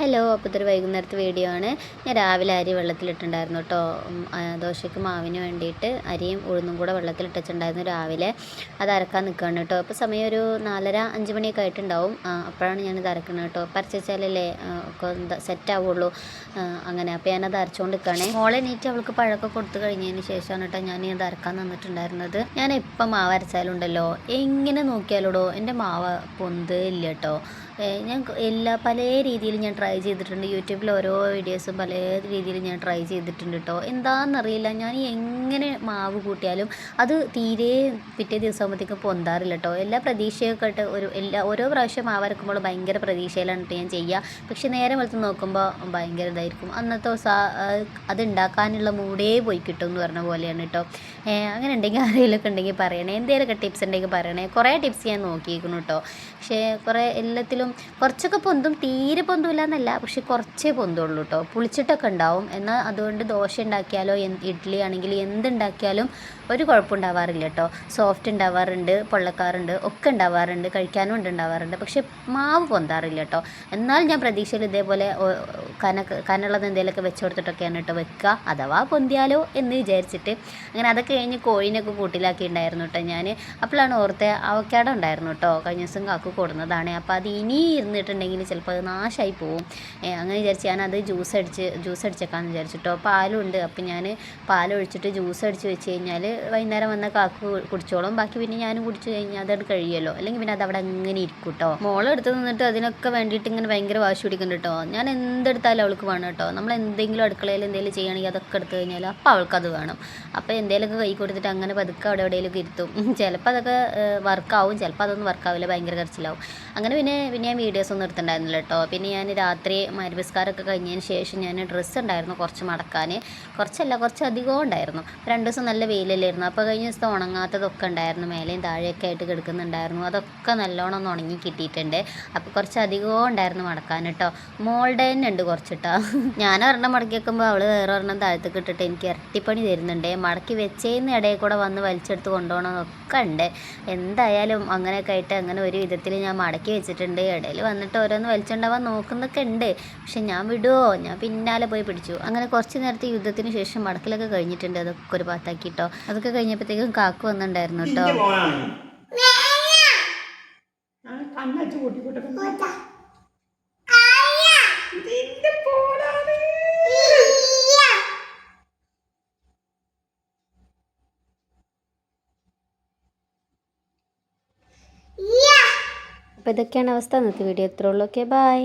Hello, അപ്പോൾ ഇതൊരു വൈകുന്നേരത്തെ വീഡിയോ ആണ്. ഞാൻ രാവിലെ അരി വെള്ളത്തിലിട്ടുണ്ടായിരുന്നു കേട്ടോ. ദോശയ്ക്ക് മാവിന് വേണ്ടിയിട്ട് അരിയും ഉഴുന്നും കൂടെ വെള്ളത്തിലിട്ടിട്ടുണ്ടായിരുന്നു രാവിലെ. അത് അരക്കാൻ നിൽക്കുകയാണ് കേട്ടോ. അപ്പോൾ സമയം ഒരു 4:30 5 മണിയൊക്കെ ആയിട്ടുണ്ടാവും. അപ്പോഴാണ് ഞാനിത് അരക്കുന്നത് കേട്ടോ. പരച്ചാലല്ലേ ഒക്കെ സെറ്റ് ആവുള്ളൂ. അങ്ങനെ അപ്പോൾ ഞാനത് അരച്ചുകൊണ്ട് നിൽക്കുകയാണേ. മോളെ എണീറ്റ് അവൾക്ക് പഴമൊക്കെ കൊടുത്തു കഴിഞ്ഞതിന് ശേഷമാണ് കേട്ടോ ഞാൻ ഇത് അരക്കാൻ നിന്നിട്ടുണ്ടായിരുന്നത്. ഞാൻ എപ്പം മാവ് അരച്ചാലുണ്ടല്ലോ, എങ്ങനെ നോക്കിയാലോടോ എൻ്റെ മാവ് പൊന്തില്ല കേട്ടോ. ഞാൻ പല രീതിയിൽ ഞാൻ ട്രൈ ചെയ്തിട്ടുണ്ട്. യൂട്യൂബിൽ ഓരോ വീഡിയോസും പല രീതിയിൽ ഞാൻ ട്രൈ ചെയ്തിട്ടുണ്ട് കേട്ടോ. എന്താണെന്നറിയില്ല, ഞാൻ എങ്ങനെ മാവ് കൂട്ടിയാലും അത് തീരെ പിറ്റേ ദിവസം ആകുമ്പോഴത്തേക്കും പൊന്താറില്ല കേട്ടോ. എല്ലാ പ്രതീക്ഷയൊക്കെ ആയിട്ട് ഓരോ പ്രാവശ്യം മാവ് അരക്കുമ്പോൾ ഭയങ്കര പ്രതീക്ഷയിലാണ് കേട്ടോ ഞാൻ ചെയ്യുക. പക്ഷെ നേരെ വെളുത്ത് നോക്കുമ്പോൾ ഭയങ്കര ഇതായിരിക്കും. അന്നത്തെ ദിവസം അത് ഉണ്ടാക്കാനുള്ള മൂടേ പോയി കിട്ടും എന്ന് പറഞ്ഞ പോലെയാണ് കേട്ടോ. അങ്ങനെ ഉണ്ടെങ്കിൽ ആരെങ്കിലുമൊക്കെ ഉണ്ടെങ്കിൽ പറയണേ, എന്തെങ്കിലുമൊക്കെ ടിപ്സ് ഉണ്ടെങ്കിൽ പറയണേ. കുറേ ടിപ്സ് ഞാൻ നോക്കിയിരിക്കുന്നു കേട്ടോ. പക്ഷേ കുറേ എല്ലാത്തിലും കുറച്ചൊക്കെ പൊന്തും, തീരെ പൊന്തില്ല എന്നല്ല, പക്ഷെ കുറച്ചേ പൊന്തുള്ളൂ കേട്ടോ. പുളിച്ചിട്ടൊക്കെ ഉണ്ടാവും. എന്നാൽ അതുകൊണ്ട് ദോശ ഉണ്ടാക്കിയാലോ ഇഡ്ഡലി ആണെങ്കിൽ എന്തുണ്ടാക്കിയാലും ഒരു കുഴപ്പമുണ്ടാവാറില്ല കേട്ടോ. സോഫ്റ്റ് ഉണ്ടാവാറുണ്ട്, പൊള്ളക്കാറുണ്ട്, ഒക്കെ ഉണ്ടാവാറുണ്ട്, കഴിക്കാനും ഉണ്ടാവാറുണ്ട്. പക്ഷെ മാവ് പൊന്താറില്ല കേട്ടോ. എന്നാൽ ഞാൻ പ്രതീക്ഷയിൽ ഇതേപോലെ കനമുള്ളത് എന്തെങ്കിലുമൊക്കെ വെച്ച് കൊടുത്തിട്ടൊക്കെയാണ് കേട്ടോ വെക്കുക. അഥവാ പൊന്തിയാലോ എന്ന് വിചാരിച്ചിട്ട്. അങ്ങനെ അതൊക്കെ കഴിഞ്ഞ് കോഴിനൊക്കെ കൂട്ടിലാക്കി ഉണ്ടായിരുന്നു കേട്ടോ ഞാൻ. അപ്പോഴാണ് ഓർത്തെ അവക്കാടോ ഉണ്ടായിരുന്നു കേട്ടോ. കഴിഞ്ഞ ദിവസം കാക്കു കൊടുന്നതാണ്. അപ്പോൾ അത് ഇനി ഇരുന്നിട്ടുണ്ടെങ്കിൽ ചിലപ്പോൾ അത് നാശമായി പോവും. അങ്ങനെ വിചാരിച്ച് ഞാനത് ജ്യൂസ് അടിച്ചേക്കാമെന്ന് വിചാരിച്ചിട്ടോ. പാലും ഉണ്ട്. അപ്പോൾ ഞാൻ പാലൊഴിച്ചിട്ട് ജ്യൂസ് അടിച്ച് വെച്ച് കഴിഞ്ഞാൽ വൈകുന്നേരം വന്ന കാക്കു കുടിച്ചോളും. ബാക്കി പിന്നെ ഞാനും കുടിച്ച് കഴിഞ്ഞാൽ അതവിടെ കഴിയുമല്ലോ. അല്ലെങ്കിൽ പിന്നെ അത് അവിടെ അങ്ങനെ ഇരിക്കും കേട്ടോ. മോളെടുത്ത് നിന്നിട്ട് അതിനൊക്കെ വേണ്ടിയിട്ട് ഇങ്ങനെ ഭയങ്കര വാശി പിടിക്കുന്നുണ്ട് കേട്ടോ. ഞാൻ എന്തെടുത്താലും അവൾക്ക് വേണം കേട്ടോ. നമ്മൾ എന്തെങ്കിലും അടുക്കളയിൽ എന്തെങ്കിലും ചെയ്യുകയാണെങ്കിൽ അതൊക്കെ എടുത്തു കഴിഞ്ഞാൽ അപ്പോൾ അവൾക്കത് വേണം. അപ്പോൾ എന്തെങ്കിലുമൊക്കെ കൈ കൊടുത്തിട്ട് അങ്ങനെ പതുക്കെ അവിടെ എവിടെയെങ്കിലുമൊക്കെ ഇരുത്തും. ചിലപ്പോൾ അതൊക്കെ വർക്കാവും, ചിലപ്പോൾ അതൊന്നും വർക്കാവില്ല, ഭയങ്കര കരച്ചിലാവും. അങ്ങനെ പിന്നെ ഞാൻ വീഡിയോസ് ഒന്നും എടുത്തിട്ടുണ്ടായിരുന്നില്ല കേട്ടോ. പിന്നെ ഞാൻ രാത്രി മഗ്‌രിബ് കഴിഞ്ഞതിന് ശേഷം ഞാൻ ഡ്രസ്സ് ഉണ്ടായിരുന്നു കുറച്ച് മടക്കാൻ. കുറച്ച് അധികം ഉണ്ടായിരുന്നു. 2 ദിവസം നല്ല വെയിലല്ലായിരുന്നു. അപ്പോൾ കഴിഞ്ഞ ദിവസത്തെ ഉണങ്ങാത്തതൊക്കെ ഉണ്ടായിരുന്നു, മേലെയും താഴെയൊക്കെ ആയിട്ട് കിടക്കുന്നുണ്ടായിരുന്നു. അതൊക്കെ നല്ലോണം ഒന്ന് ഉണങ്ങി കിട്ടിയിട്ടുണ്ട്. അപ്പോൾ കുറച്ച് അധികം ഉണ്ടായിരുന്നു മടക്കാൻ കേട്ടോ. മോളുടെ തന്നെ ഉണ്ട് കുറച്ചിട്ടോ. ഞാൻ ഒരെണ്ണം മടക്കി വെക്കുമ്പോൾ അവൾ വേറെ ഒരെണ്ണം താഴത്തേക്ക് ഇട്ടിട്ട് എനിക്ക് ഇരട്ടിപ്പണി തരുന്നുണ്ട്. മടക്കി വെച്ചേന്ന് ഇടയിൽ കൂടെ വന്ന് വലിച്ചെടുത്ത് കൊണ്ടുപോകണമെന്നൊക്കെ ഉണ്ട്. എന്തായാലും അങ്ങനെയൊക്കെ ആയിട്ട് അങ്ങനെ ഒരു വിധത്തിൽ ഞാൻ മടക്കി വെച്ചിട്ടുണ്ട്. ഇടയിൽ വന്നിട്ട് ഓരോന്ന് വലിച്ചുണ്ടാവാൻ നോക്കുന്നൊക്കെ ഉണ്ട്. പക്ഷെ ഞാൻ വിടുമോ, ഞാൻ പിന്നാലെ പോയി പിടിച്ചു. അങ്ങനെ കുറച്ച് നേരത്തെ യുദ്ധത്തിന് ശേഷം മടക്കിലൊക്കെ കഴിഞ്ഞിട്ടുണ്ട്. അതൊക്കെ ഒരു ഭാഗത്താക്കിട്ടോ. അതൊക്കെ കഴിഞ്ഞപ്പോഴത്തേക്കും കാക്കു വന്നിട്ടുണ്ടായിരുന്നു കേട്ടോ. അപ്പോൾ ഇതൊക്കെയാണ് അവസ്ഥ. ഇന്നത്തെ വീഡിയോ ഇത്രേ ഉള്ളൂ. Okay, by.